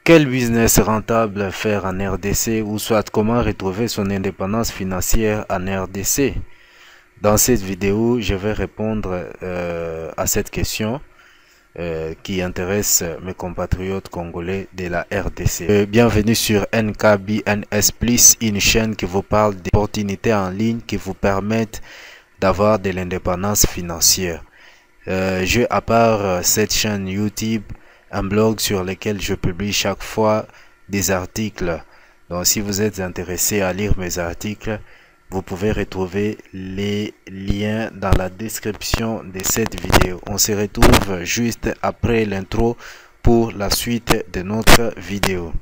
Quel business rentable faire en RDC ou soit comment retrouver son indépendance financière en RDC? Dans cette vidéo, je vais répondre à cette question qui intéresse mes compatriotes congolais de la RDC. Bienvenue sur NKBNS Plus, une chaîne qui vous parle d'opportunités en ligne qui vous permettent d'avoir de l'indépendance financière. J'ai à part cette chaîne YouTube un blog sur lequel je publie chaque fois des articles. Donc si vous êtes intéressé à lire mes articles, vous pouvez retrouver les liens dans la description de cette vidéo. On se retrouve juste après l'intro pour la suite de notre vidéo.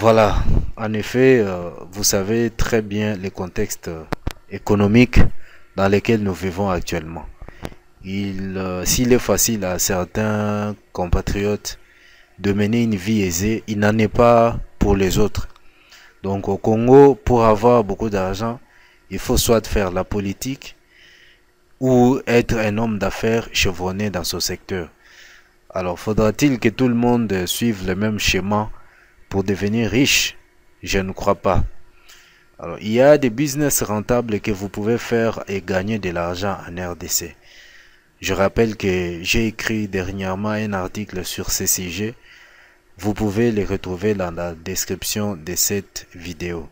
Voilà, en effet, vous savez très bien les contextes économiques dans lesquels nous vivons actuellement. S'il est facile à certains compatriotes de mener une vie aisée, il n'en est pas pour les autres. Donc au Congo, pour avoir beaucoup d'argent, il faut soit faire la politique ou être un homme d'affaires chevronné dans ce secteur. Alors faudra-t-il que tout le monde suive le même schéma pour devenir riche? Je ne crois pas. Alors, il y a des business rentables que vous pouvez faire et gagner de l'argent en RDC. Je rappelle que j'ai écrit dernièrement un article sur ces sujets. Vous pouvez les retrouver dans la description de cette vidéo.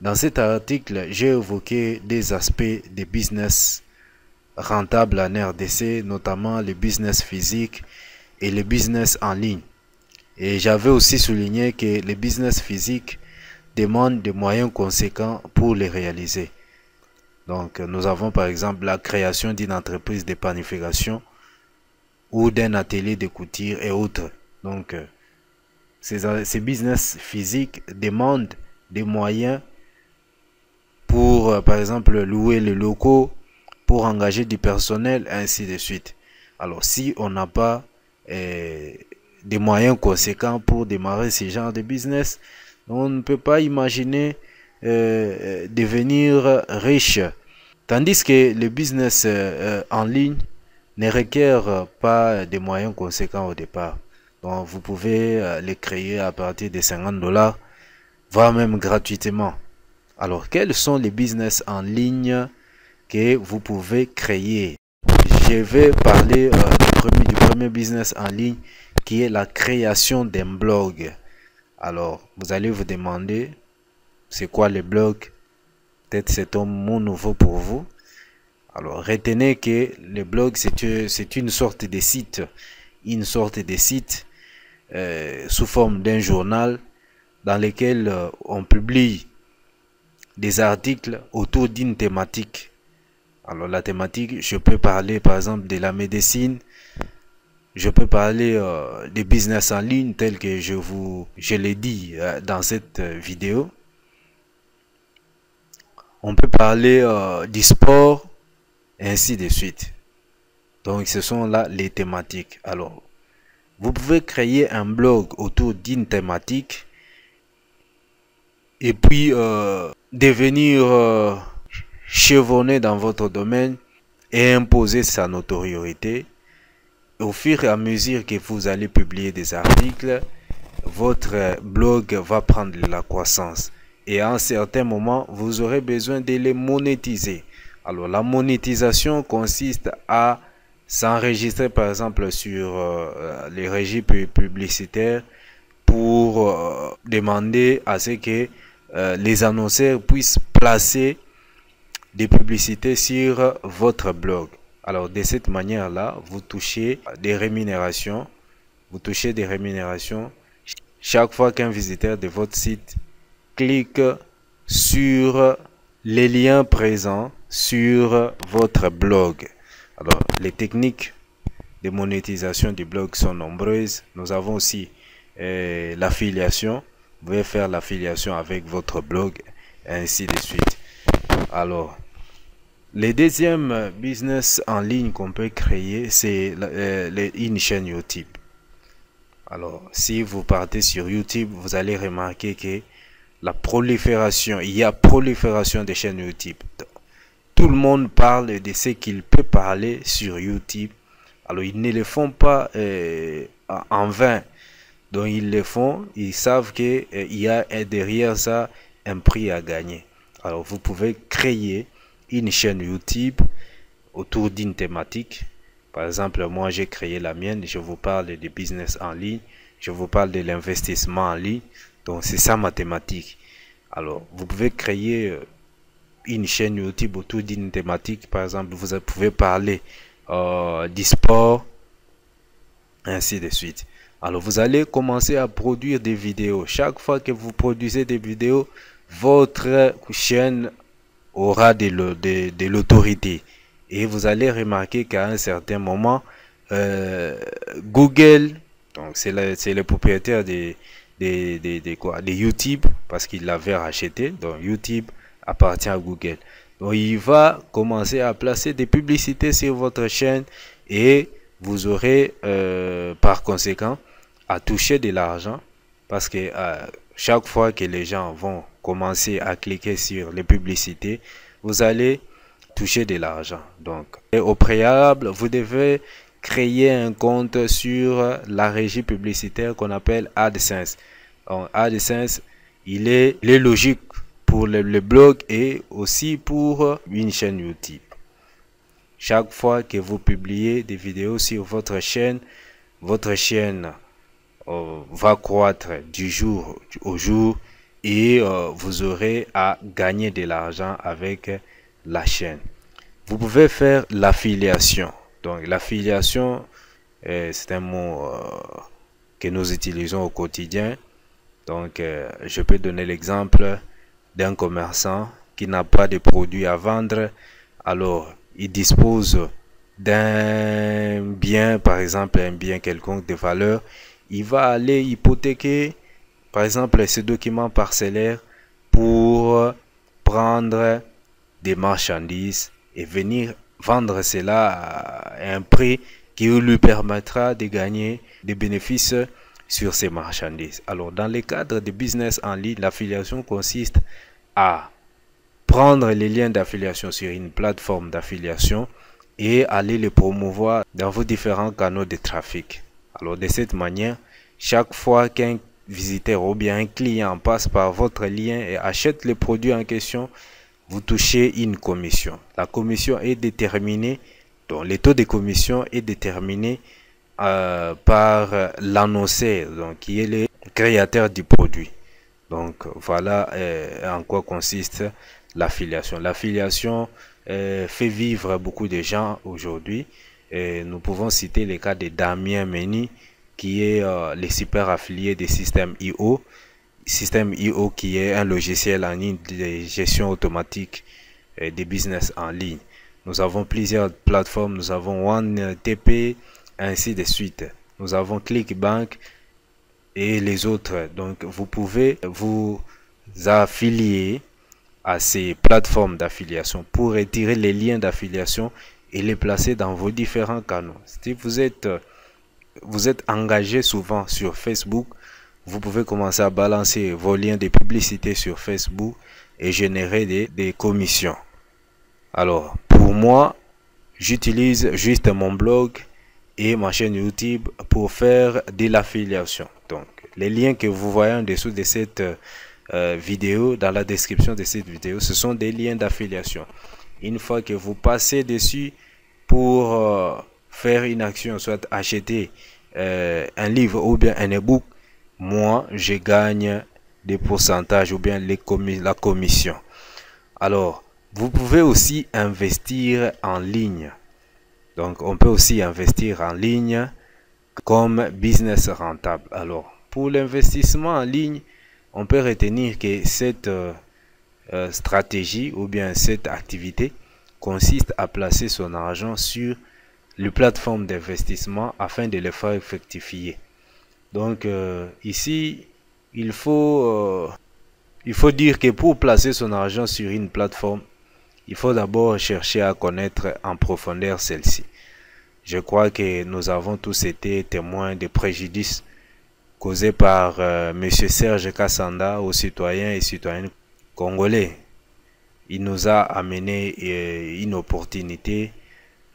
Dans cet article, j'ai évoqué des aspects des business rentables en RDC, notamment les business physiques et les business en ligne. Et j'avais aussi souligné que les business physiques demandent des moyens conséquents pour les réaliser. Donc, nous avons par exemple la création d'une entreprise de panification ou d'un atelier de couture et autres. Donc, ces business physiques demandent des moyens pour, par exemple, louer les locaux, pour engager du personnel, ainsi de suite. Alors, si on n'a pas des moyens conséquents pour démarrer ce genre de business, on ne peut pas imaginer devenir riche. Tandis que le business en ligne ne requiert pas de moyens conséquents au départ. Donc vous pouvez les créer à partir de $50, voire même gratuitement. Alors quels sont les business en ligne que vous pouvez créer? Je vais parler du premier business en ligne qui est la création d'un blog. Alors, vous allez vous demander, c'est quoi le blog? Peut-être c'est un mot nouveau pour vous. Alors, retenez que le blog, c'est une sorte de site. Sous forme d'un journal dans lequel on publie des articles autour d'une thématique. Alors, la thématique, je peux parler par exemple de la médecine. Je peux parler des business en ligne tel que je l'ai dit dans cette vidéo. On peut parler du sport, et ainsi de suite. Donc ce sont là les thématiques. Alors, vous pouvez créer un blog autour d'une thématique et puis devenir chevronné dans votre domaine et imposer sa notoriété. Au fur et à mesure que vous allez publier des articles, votre blog va prendre de la croissance. Et à un certain moment, vous aurez besoin de les monétiser. Alors, la monétisation consiste à s'enregistrer, par exemple, sur les régies publicitaires pour demander à ce que les annonceurs puissent placer des publicités sur votre blog. Alors, de cette manière-là, vous touchez des rémunérations. Chaque fois qu'un visiteur de votre site clique sur les liens présents sur votre blog. Alors, les techniques de monétisation du blog sont nombreuses. Nous avons aussi l'affiliation. Vous pouvez faire l'affiliation avec votre blog, et ainsi de suite. Alors, Le deuxième business en ligne qu'on peut créer, c'est une chaîne YouTube. Alors, si vous partez sur YouTube, vous allez remarquer que il y a prolifération des chaînes YouTube. Tout le monde parle de ce qu'il peut parler sur YouTube. Alors, ils ne le font pas en vain. Donc, ils le font, ils savent qu'il y a derrière ça un prix à gagner. Alors, vous pouvez créer une chaîne YouTube autour d'une thématique. Par exemple, moi, j'ai créé la mienne. Je vous parle de business en ligne. Je vous parle de l'investissement en ligne. Donc, c'est ça ma thématique. Alors, vous pouvez créer une chaîne YouTube autour d'une thématique. Par exemple, vous pouvez parler du sport, ainsi de suite. Alors, vous allez commencer à produire des vidéos. Chaque fois que vous produisez des vidéos, votre chaîne aura de l'autorité. Et vous allez remarquer qu'à un certain moment, Google, donc c'est le propriétaire de YouTube, parce qu'il l'avait racheté. Donc YouTube appartient à Google. Donc il va commencer à placer des publicités sur votre chaîne et vous aurez par conséquent à toucher de l'argent, parce que chaque fois que les gens vont commencer à cliquer sur les publicités, vous allez toucher de l'argent. Donc, et au préalable, vous devez créer un compte sur la régie publicitaire qu'on appelle AdSense. Donc, AdSense, il est logique pour le blog et aussi pour une chaîne YouTube. Chaque fois que vous publiez des vidéos sur votre chaîne va croître du jour au jour et vous aurez à gagner de l'argent avec la chaîne. Vous pouvez faire l'affiliation. Donc l'affiliation, c'est un mot que nous utilisons au quotidien. Donc je peux donner l'exemple d'un commerçant qui n'a pas de produits à vendre. Alors il dispose d'un bien, par exemple un bien quelconque de valeur. Il va aller hypothéquer par exemple ce document parcellaire pour prendre des marchandises et venir vendre cela à un prix qui lui permettra de gagner des bénéfices sur ces marchandises. Alors dans le cadre de business en ligne, l'affiliation consiste à prendre les liens d'affiliation sur une plateforme d'affiliation et aller les promouvoir dans vos différents canaux de trafic. Alors de cette manière, chaque fois qu'un visiteur ou bien un client passe par votre lien et achète le produit en question, vous touchez une commission. La commission est déterminée, donc le taux de commission est déterminé par l'annonceur, donc qui est le créateur du produit. Donc voilà en quoi consiste l'affiliation. L'affiliation fait vivre beaucoup de gens aujourd'hui. Nous pouvons citer le cas de Damien Meni, qui est le super affilié des systèmes IO. Système IO qui est un logiciel en ligne de gestion automatique des business en ligne. Nous avons plusieurs plateformes, nous avons OneTP, ainsi de suite. Nous avons ClickBank et les autres. Donc vous pouvez vous affilier à ces plateformes d'affiliation pour retirer les liens d'affiliation et les placer dans vos différents canaux. Si vous êtes engagé souvent sur Facebook, vous pouvez commencer à balancer vos liens de publicité sur Facebook et générer des commissions. Alors, pour moi, j'utilise juste mon blog et ma chaîne YouTube pour faire de l'affiliation. Donc, les liens que vous voyez en dessous de cette vidéo, dans la description de cette vidéo, ce sont des liens d'affiliation. Une fois que vous passez dessus pour faire une action, soit acheter un livre ou bien un ebook, moi je gagne des pourcentages ou bien la commission. Alors vous pouvez aussi investir en ligne. Donc on peut aussi investir en ligne comme business rentable. Alors pour l'investissement en ligne, on peut retenir que cette stratégie ou bien cette activité consiste à placer son argent sur les plateformes d'investissement afin de les faire fructifier. Donc ici, il faut dire que pour placer son argent sur une plateforme, il faut d'abord chercher à connaître en profondeur celle-ci. Je crois que nous avons tous été témoins des préjudices causés par M. Serge Kassanda aux citoyens et citoyennes congolais. Il nous a amené une opportunité,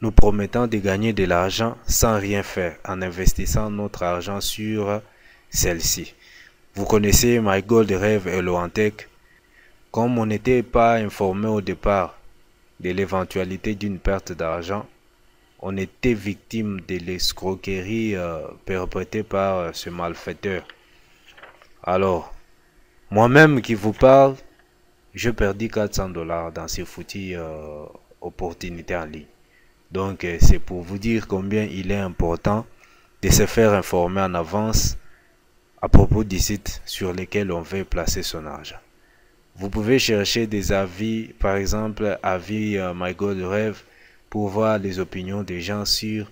nous promettant de gagner de l'argent sans rien faire, en investissant notre argent sur celle-ci. Vous connaissez My Gold Rêve et Loantec. Comme on n'était pas informé au départ de l'éventualité d'une perte d'argent, on était victime de l'escroquerie perpétrée par ce malfaiteur. Alors, moi-même qui vous parle, je perdis 400 $ dans ces foutues opportunités en ligne. Donc, c'est pour vous dire combien il est important de se faire informer en avance à propos des sites sur lesquels on veut placer son argent. Vous pouvez chercher des avis, par exemple, avis My Gold Rêve, pour voir les opinions des gens sur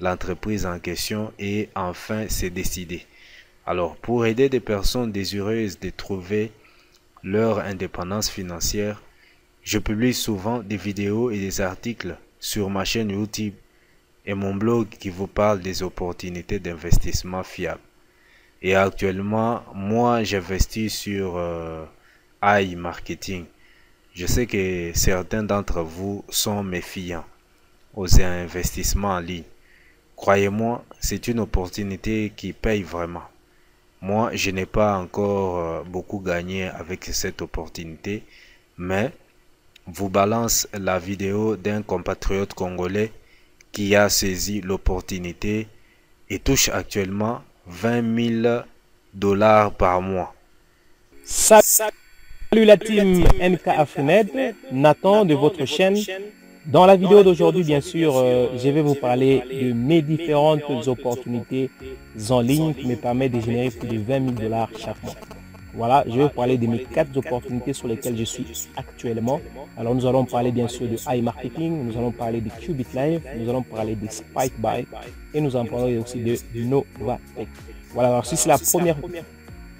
l'entreprise en question et enfin se décider. Alors, pour aider des personnes désireuses de trouver leur indépendance financière, je publie souvent des vidéos et des articles sur ma chaîne YouTube et mon blog qui vous parle des opportunités d'investissement fiables. Et actuellement, moi, j'investis sur iMarketing. Je sais que certains d'entre vous sont méfiants aux investissements en ligne. Croyez-moi, c'est une opportunité qui paye vraiment. Moi, je n'ai pas encore beaucoup gagné avec cette opportunité, mais vous balance la vidéo d'un compatriote congolais qui a saisi l'opportunité et touche actuellement 20 000 $ par mois. Salut la team NK Afrinet, Nathan de votre chaîne. Dans la vidéo d'aujourd'hui, bien sûr, je vais vous parler de mes différentes opportunités en ligne qui me permettent de générer plus de 20 000 $ chaque mois. Voilà, je vais vous parler de mes 4 opportunités sur lesquelles je suis actuellement. Alors, nous allons parler bien sûr de iMarketing, nous allons parler de Qubit Live, nous allons parler de SpikeBuy et nous allons parler aussi de Novatech. Voilà, alors si c'est la première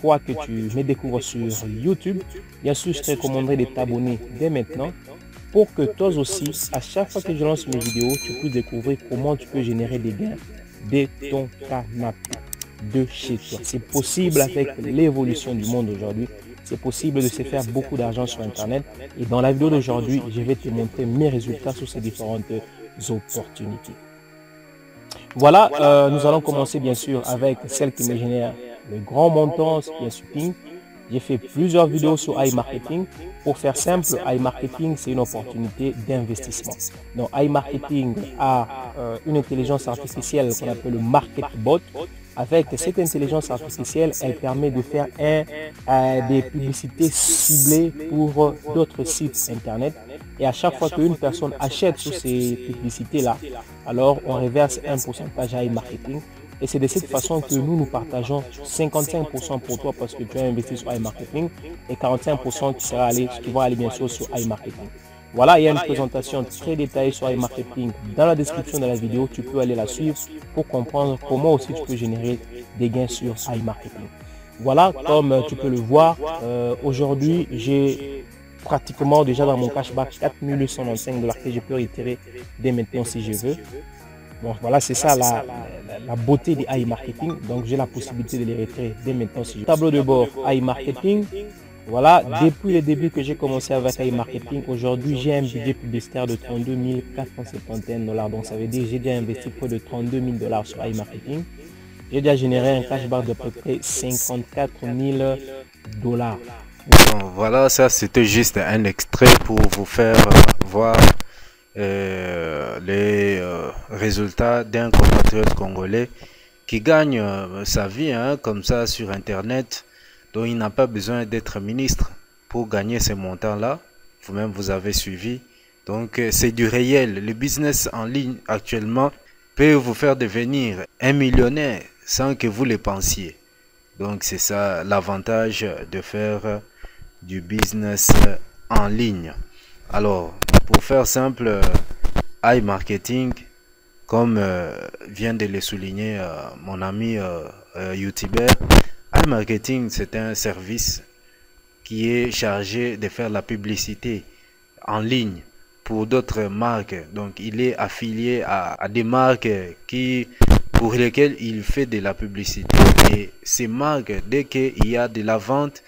fois que tu me découvres sur YouTube, bien sûr, je te recommanderais de t'abonner dès maintenant pour que toi aussi, à chaque fois que je lance mes vidéos, tu puisses découvrir comment tu peux générer des gains de ton canapé, de chez toi. C'est possible avec l'évolution du monde aujourd'hui. C'est possible de se faire beaucoup d'argent sur Internet. Et dans la vidéo d'aujourd'hui, je vais te montrer mes résultats sur ces différentes opportunités. Voilà, nous allons commencer bien sûr avec celle qui me génère le grand montant, ce qui est Shopping. J'ai fait plusieurs vidéos sur iMarketing. Pour faire simple, iMarketing, c'est une opportunité d'investissement. Donc, iMarketing a une intelligence artificielle qu'on appelle le MarketBot. Avec cette intelligence artificielle, elle permet de faire des publicités ciblées pour d'autres sites Internet. Et à chaque fois qu'une personne achète sur ces publicités-là, alors on reverse un pourcentage à iMarketing. Et c'est de cette façon que nous partageons 55% pour toi parce que tu as investi sur iMarketing et 45% qui vont aller bien sûr sur iMarketing. Voilà, il y a une présentation très détaillée sur iMarketing dans la description de la vidéo. Tu peux aller la suivre pour comprendre comment aussi tu peux générer des gains sur iMarketing. Voilà, comme tu peux le voir, aujourd'hui, j'ai pratiquement déjà dans mon cashback 4 895 $ que je peux retirer dès maintenant si je veux. Bon, voilà, c'est ça la beauté de iMarketing. Donc, j'ai la possibilité de les retirer dès maintenant si je veux. Tableau de bord iMarketing. Voilà, depuis le début que j'ai commencé avec iMarketing, aujourd'hui j'ai un budget publicitaire de 32 471 $. Donc ça veut dire que j'ai déjà investi près de 32 000 $ sur iMarketing. J'ai déjà généré un cashback de peu près 54 000 $. Bon, voilà, ça c'était juste un extrait pour vous faire voir les résultats d'un compatriote congolais qui gagne sa vie comme ça sur Internet. Donc il n'a pas besoin d'être ministre pour gagner ces montants-là. Vous-même, vous avez suivi. Donc c'est du réel. Le business en ligne actuellement peut vous faire devenir un millionnaire sans que vous le pensiez. Donc c'est ça l'avantage de faire du business en ligne. Alors, pour faire simple, iMarketing, comme vient de le souligner mon ami YouTuber, iMarketing, c'est un service qui est chargé de faire la publicité en ligne pour d'autres marques. Donc, il est affilié à des marques pour lesquelles il fait de la publicité. Et ces marques, dès qu'il y a de la vente,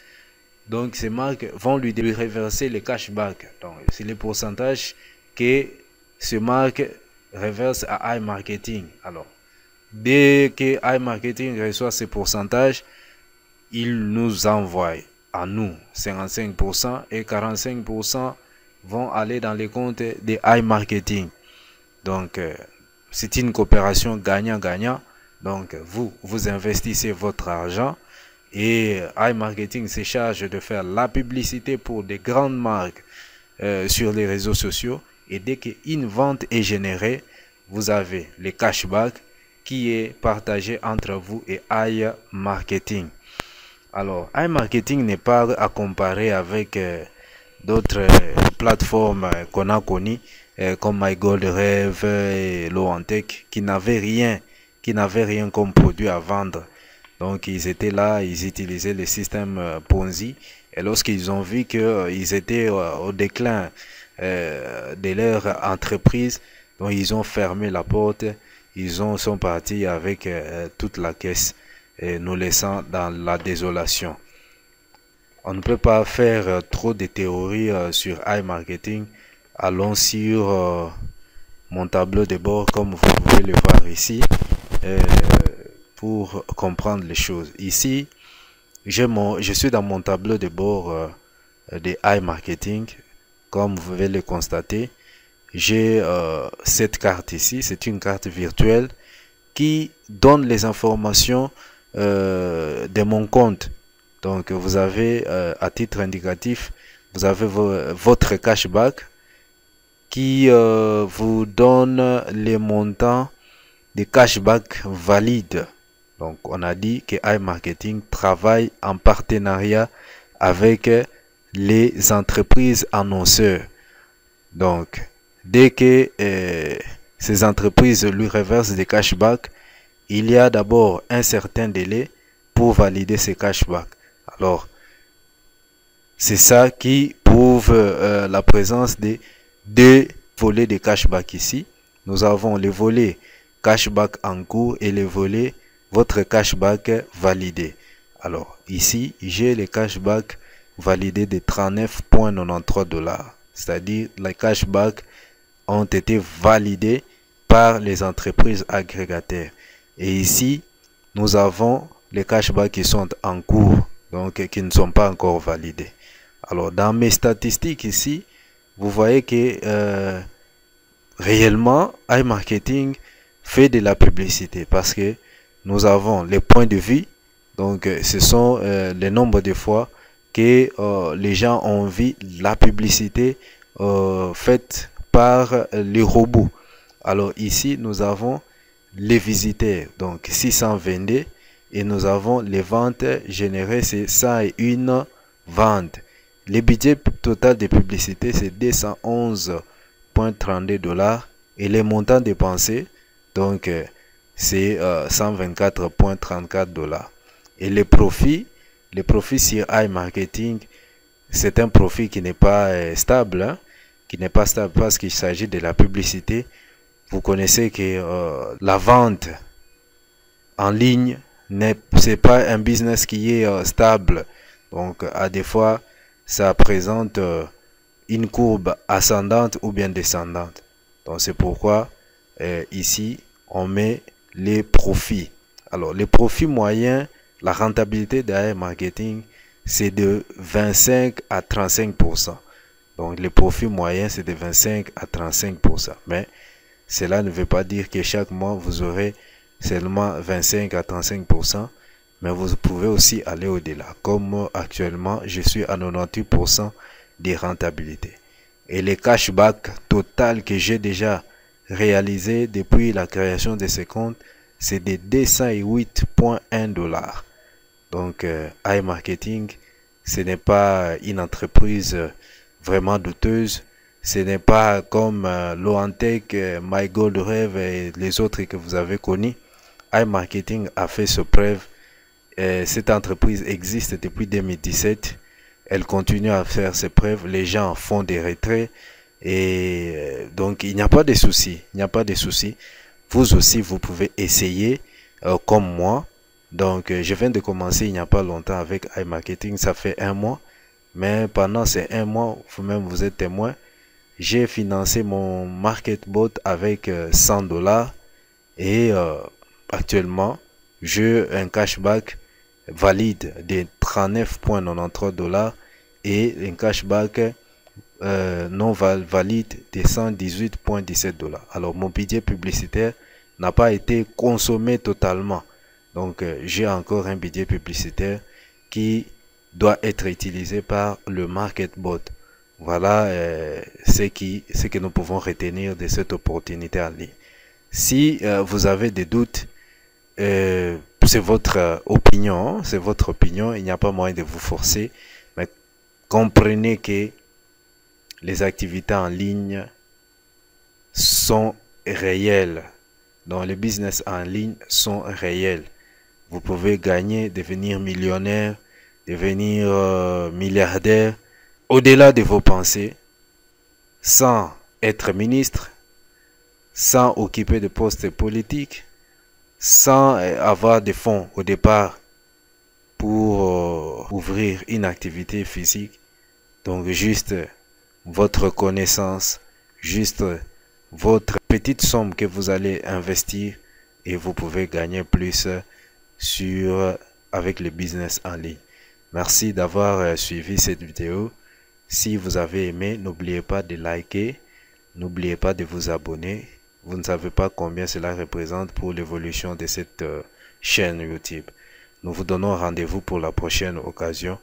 donc ces marques vont lui reverser les cashbacks. Donc, c'est les pourcentages que ces marques reversent à iMarketing. Alors, dès que iMarketing reçoit ces pourcentages, il nous envoie à nous 55% et 45% vont aller dans les comptes de iMarketing. Donc, c'est une coopération gagnant-gagnant. Donc, vous investissez votre argent et iMarketing se charge de faire la publicité pour des grandes marques sur les réseaux sociaux. Et dès qu'une vente est générée, vous avez les cashbacks qui est partagé entre vous et iMarketing. Alors, iMarketing n'est pas à comparer avec d'autres plateformes qu'on a connues comme MyGoldRêve et Loantec qui n'avaient rien comme produit à vendre. Donc, ils étaient là, ils utilisaient le système Ponzi. Et lorsqu'ils ont vu qu'ils étaient au déclin de leur entreprise, donc ils ont fermé la porte. Ils sont partis avec toute la caisse, nous laissant dans la désolation. On ne peut pas faire trop de théories sur iMarketing. Allons sur mon tableau de bord, comme vous pouvez le voir ici, pour comprendre les choses. Ici, je suis dans mon tableau de bord de iMarketing. Comme vous pouvez le constater, j'ai cette carte ici. C'est une carte virtuelle qui donne les informations de mon compte. Donc, vous avez, à titre indicatif, vous avez votre cashback qui vous donne les montants des cashback valides. Donc, on a dit que iMarketing travaille en partenariat avec les entreprises annonceurs. Donc, dès que ces entreprises lui reversent des cashbacks, il y a d'abord un certain délai pour valider ces cashbacks. Alors, c'est ça qui prouve la présence des deux volets de cashback ici. Nous avons le volet cashback en cours et le volet votre cashback validé. Alors, ici, j'ai les cashbacks validés de 39,93 $. C'est-à-dire, les cashbacks ont été validés par les entreprises agrégataires. Et ici, nous avons les cashbacks qui sont en cours, donc qui ne sont pas encore validés. Alors, dans mes statistiques ici, vous voyez que réellement, iMarketing fait de la publicité parce que nous avons les points de vue. Donc, ce sont le nombre de fois que les gens ont vu la publicité faite par les robots. Alors ici, nous avons les visiteurs, donc 622, et nous avons les ventes générées, c'est 101 ventes. Le budget total de publicité, c'est 211,32 $, et les montants dépensés, donc c'est 124,34 $. Et les profits sur iMarketing, c'est un profit qui n'est pas stable, hein, qui n'est pas stable parce qu'il s'agit de la publicité. Vous connaissez que la vente en ligne, c'est pas un business qui est stable. Donc, à des fois, ça présente une courbe ascendante ou bien descendante. Donc, c'est pourquoi ici, on met les profits. Alors, les profits moyens, la rentabilité de iMarketing, c'est de 25 à 35%. Donc, les profits moyens, c'est de 25 à 35%. Mais cela ne veut pas dire que chaque mois, vous aurez seulement 25 à 35%. Mais vous pouvez aussi aller au-delà. Comme actuellement, je suis à 98% de rentabilité. Et les cashbacks total que j'ai déjà réalisé depuis la création de ce compte, c'est de 208,1 $. Donc, iMarketing, ce n'est pas une entreprise vraiment douteuse. Ce n'est pas comme Loantec, MyGoldRêve et les autres que vous avez connus. iMarketing a fait ses preuves. Cette entreprise existe depuis 2017. Elle continue à faire ses preuves. Les gens font des retraits. Et donc, il n'y a pas de souci. Il n'y a pas de souci. Vous aussi, vous pouvez essayer comme moi. Donc, je viens de commencer il n'y a pas longtemps avec iMarketing. Ça fait 1 mois. Mais pendant ces 1 mois, vous-même, vous êtes témoin. J'ai financé mon MarketBot avec 100 $. Et actuellement, j'ai un cashback valide de 39,93 $ et un cashback non valide de 118,17 $. Alors, mon budget publicitaire n'a pas été consommé totalement. Donc, j'ai encore un budget publicitaire qui doit être utilisé par le MarketBot. Voilà ce que nous pouvons retenir de cette opportunité en ligne. Si vous avez des doutes, c'est votre opinion, c'est votre opinion, il n'y a pas moyen de vous forcer, mais comprenez que les activités en ligne sont réelles. Donc les business en ligne sont réels. Vous pouvez gagner, devenir millionnaire, devenir milliardaire, au-delà de vos pensées, sans être ministre, sans occuper de postes politiques, sans avoir de fonds au départ pour ouvrir une activité physique. Donc juste votre connaissance, juste votre petite somme que vous allez investir et vous pouvez gagner plus avec le business en ligne. Merci d'avoir suivi cette vidéo. Si vous avez aimé, n'oubliez pas de liker, n'oubliez pas de vous abonner. Vous ne savez pas combien cela représente pour l'évolution de cette chaîne YouTube. Nous vous donnons rendez-vous pour la prochaine occasion.